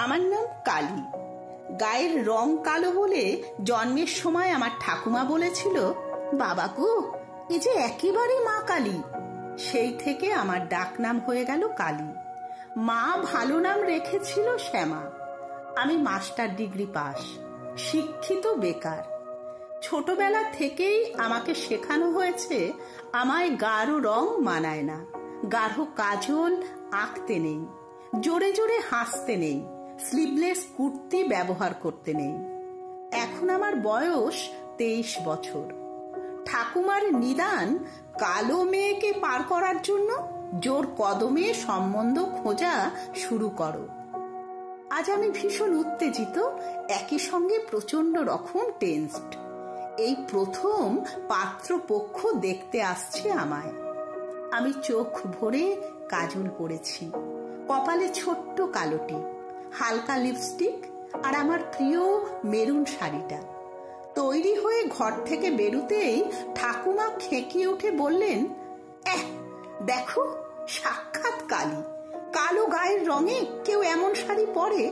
আমার নাম কালী। গায়ের রং কালো বলে জন্মের সময় আমার ঠাকুমা বলেছিল, বাবা গো, এ যে একেবারে মা কালী। সেই থেকে আমার ডাক নাম হয়ে গেল কালী। মা ভালো নাম রেখেছিল শ্যামা। আমি মাস্টার ডিগ্রি পাস, শিক্ষিত বেকার। ছোটবেলা থেকেই আমাকে শেখানো হয়েছে আমায় গাঢ় রং মানায় না, গাঢ় কাজল আঁকতে নেই, জোরে জোরে হাসতে নেই, স্লিভলেস কুর্তি ব্যবহার করতে নেই। এখন আমার বয়স 23 বছর। ঠাকুমার নিদান, কালো মেয়েকে পার করার জন্য জোর কদমে সম্বন্ধ খোঁজা শুরু করো। আজ আমি ভীষণ উত্তেজিত, একই সঙ্গে প্রচন্ড রকম টেনসড। এই প্রথম পাত্রপক্ষ দেখতে আসছে আমায়। আমি চোখ ভরে কাজল পরেছি, কপালে ছোট্ট কালো টিপ, হালকা লিপস্টিক আর আমার প্রিয় মেরুন শাড়িটা। তৈরি হয়ে ঘর থেকে বেরুতেই ঠাকুমা খেকিয়ে উঠে বললেন, দেখো, সাক্ষাৎ কালী। কালো গায়ের রঙে কেউ এমন শাড়ি পরে?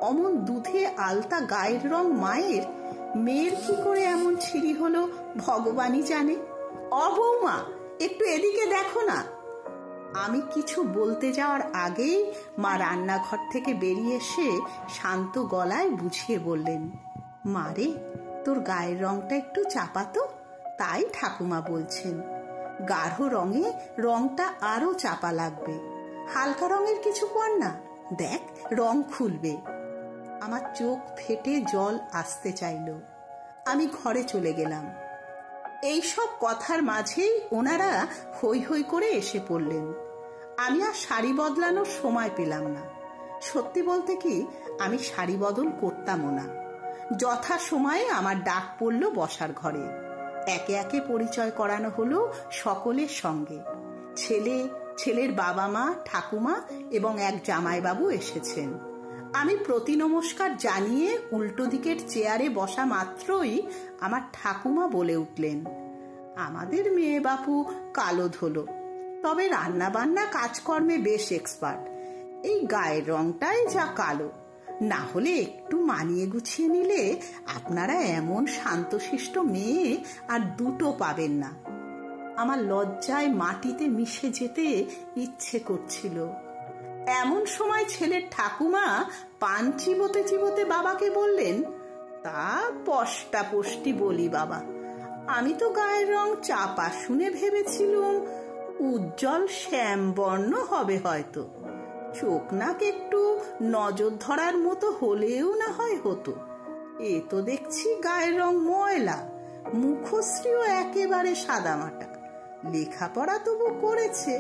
অমন দুধে আলতা গায়ের রং মায়ের, মেয়ের কি করে এমন ছিঁড়ি হলো ভগবানই জানে। বৌমা, একটু এদিকে দেখো না। আমি কিছু বলতে যাওয়ার আগেই মা রান্নাঘর থেকে বেরিয়ে এসে শান্ত গলায় বুঝিয়ে বললেন, মারে, তোর গায়ের রংটা একটু চাপাতো, তাই ঠাকুমা বলছেন। গাঢ় রঙে রংটা আরো চাপা লাগবে, হালকা রঙের কিছু পর না, দেখ রং খুলবে। আমার চোখ ফেটে জল আসতে চাইল। আমি ঘরে চলে গেলাম। এইসব কথার মাঝেই ওনারা হৈ হৈ করে এসে পড়লেন। আমি আর শাড়ি বদলানোর সময় পেলাম না। সত্যি বলতে কি, আমি শাড়ি বদল করতামও না। যথা সময়ে আমার ডাক পড়ল বসার ঘরে। একে একে পরিচয় করানো হলো সকলের সঙ্গে। ছেলের বাবা মা, ঠাকুমা এবং এক জামাইবাবু এসেছেন। আমি প্রতি নমস্কার জানিয়ে উল্টো দিকের চেয়ারে বসা মাত্রই আমার ঠাকুমা বলে উঠলেন, আমাদের মেয়ে বাপু কালো ধোলো, তবে রান্না বান্না কাজকর্মে বেশ এক্সপার্ট। এই গায়ের রংটাই যা কালো, না হলে একটু মানিয়ে গুছিয়ে নিলে আপনারা এমন শান্তশিষ্ট মেয়ে আর দুটো পাবেন না। আমার লজ্জায় মাটিতে মিশে যেতে ইচ্ছে করছিল। এমন সময় ছেলের ঠাকুমা পান চিবোতে চিবোতে বাবাকে বললেন, তা পষ্টাপষ্টি বলি বাবা, আমি তো গায়ের রং চাপা শুনে ভেবেছিলুম উজ্জ্বল শ্যামবর্ণ হবে হয়তো। চোখ নাক একটু নজর ধরার মতো হলেও না হয় হতো। এ তো দেখছি গায়ের রং ময়লা, মুখশ্রীও একেবারে সাদামাটা। লেখাপড়া তবু করেছে,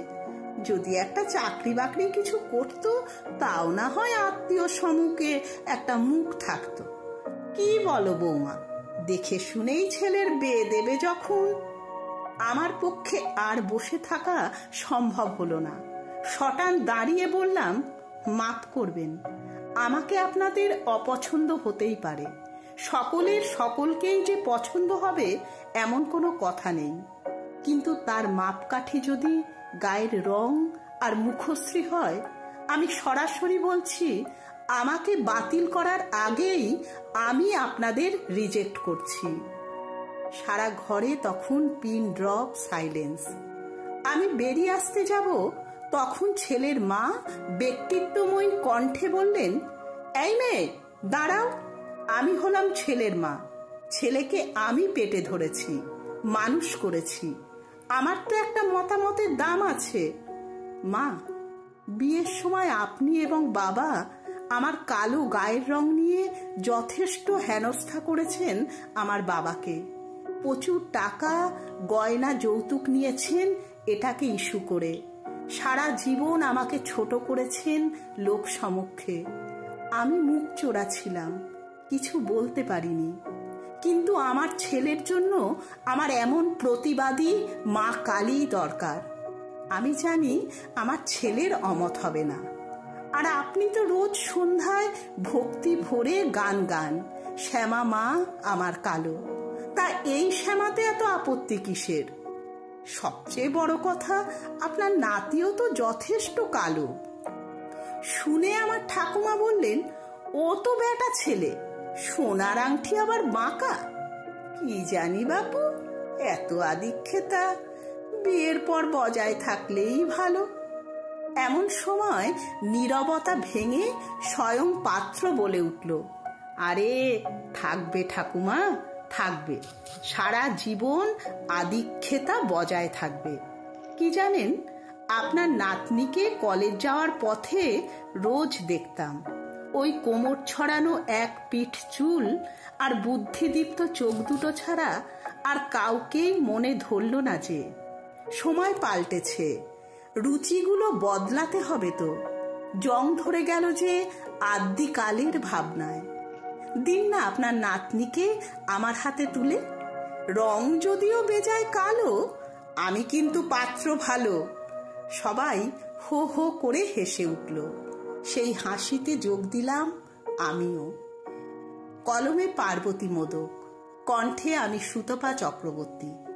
যদি একটা চাকরি বাকরি কিছু করত, তাও না হয় আত্মীয় সম্মুখে একটা মুখ থাকতো। কি বলো বৌমা, দেখে শুনেই ছেলের বিয়ে দেবে যখন। আমার পক্ষে আর বসে থাকা সম্ভব হলো না। শটান দাঁড়িয়ে বললাম, মাফ করবেন, আমাকে আপনাদের অপছন্দ হতেই পারে, সকলের সকলকেই যে পছন্দ হবে এমন কোনো কথা নেই, কিন্তু তার মাপকাঠি যদি গায়ের রং আর মুখশ্রী হয়, আমি সরাসরি বলছি, আমাকে বাতিল করার আগেই আমি আপনাদের রিজেক্ট করছি। সারা ঘরে তখন পিন ড্রপ সাইলেন্স। আমি বেরিয়ে আসতে যাব, তখন ছেলের মা ব্যক্তিত্বময়ী কণ্ঠে বললেন, এই মেয়ে দাঁড়াও, আমি হলাম ছেলের মা। ছেলেকে আমি পেটে ধরেছি, মানুষ করেছি, আমার তো একটা মতামতের দাম আছে। মা, বিয়ের সময় আপনি এবং বাবা আমার কালো গায়ের রং নিয়ে যথেষ্ট হেনস্থা করেছেন। আমার বাবাকে প্রচুর টাকা গয়না যৌতুক নিয়েছেন এটাকে ইস্যু করে। সারা জীবন আমাকে ছোট করেছেন লোক সমক্ষে। আমি মুখ চোরা ছিলাম, কিছু বলতে পারিনি। কিন্তু আমার ছেলের জন্য আমার এমন প্রতিবাদী মা কালী দরকার। আমি জানি আমার ছেলের অমত হবে না। আর আপনি তো রোজ সন্ধ্যায় ভক্তি ভরে গান, শ্যামা মা আমার কালো, তা এই শ্যামাতে এত আপত্তি কিসের? সবচেয়ে বড় কথা, আপনার নাতিও তো যথেষ্ট কালো। শুনে আমার ঠাকুমা বললেন, ও তো বেটা ছেলে, সোনার আংটি আবার বাঁকা। কি জানি বাপু, এত আদিক্ষেতা, বিয়ের পর বজায় থাকলেই ভালো। এমন সময় নীরবতা ভেঙে স্বয়ং পাত্র বলে উঠল, আরে থাকবে ঠাকুমা, থাকবে, সারা জীবন আদিক্ষেতা বজায় থাকবে। কি জানেন, আপনার নাতনিকে কলেজ যাওয়ার পথে রোজ দেখতাম। ওই কোমর ছড়ানো এক পিঠ চুল আর বুদ্ধিদীপ্ত চোখ দুটো ছাড়া আর কাউকেই মনে ধরল না যে। সময় পাল্টেছে, রুচিগুলো বদলাতে হবে তো। জং ধরে গেল যে আদ্যিকালের ভাবনায়। দিন না আপনার নাতনিকে আমার হাতে তুলে। রং যদিও বেজায় কালো, আমি কিন্তু পাত্র ভালো। সবাই হো হো করে হেসে উঠল। সেই হাসিতে যোগ দিলাম আমিও। কলমে পার্বতী মোদক, কণ্ঠে আমি সুতপা চক্রবর্তী।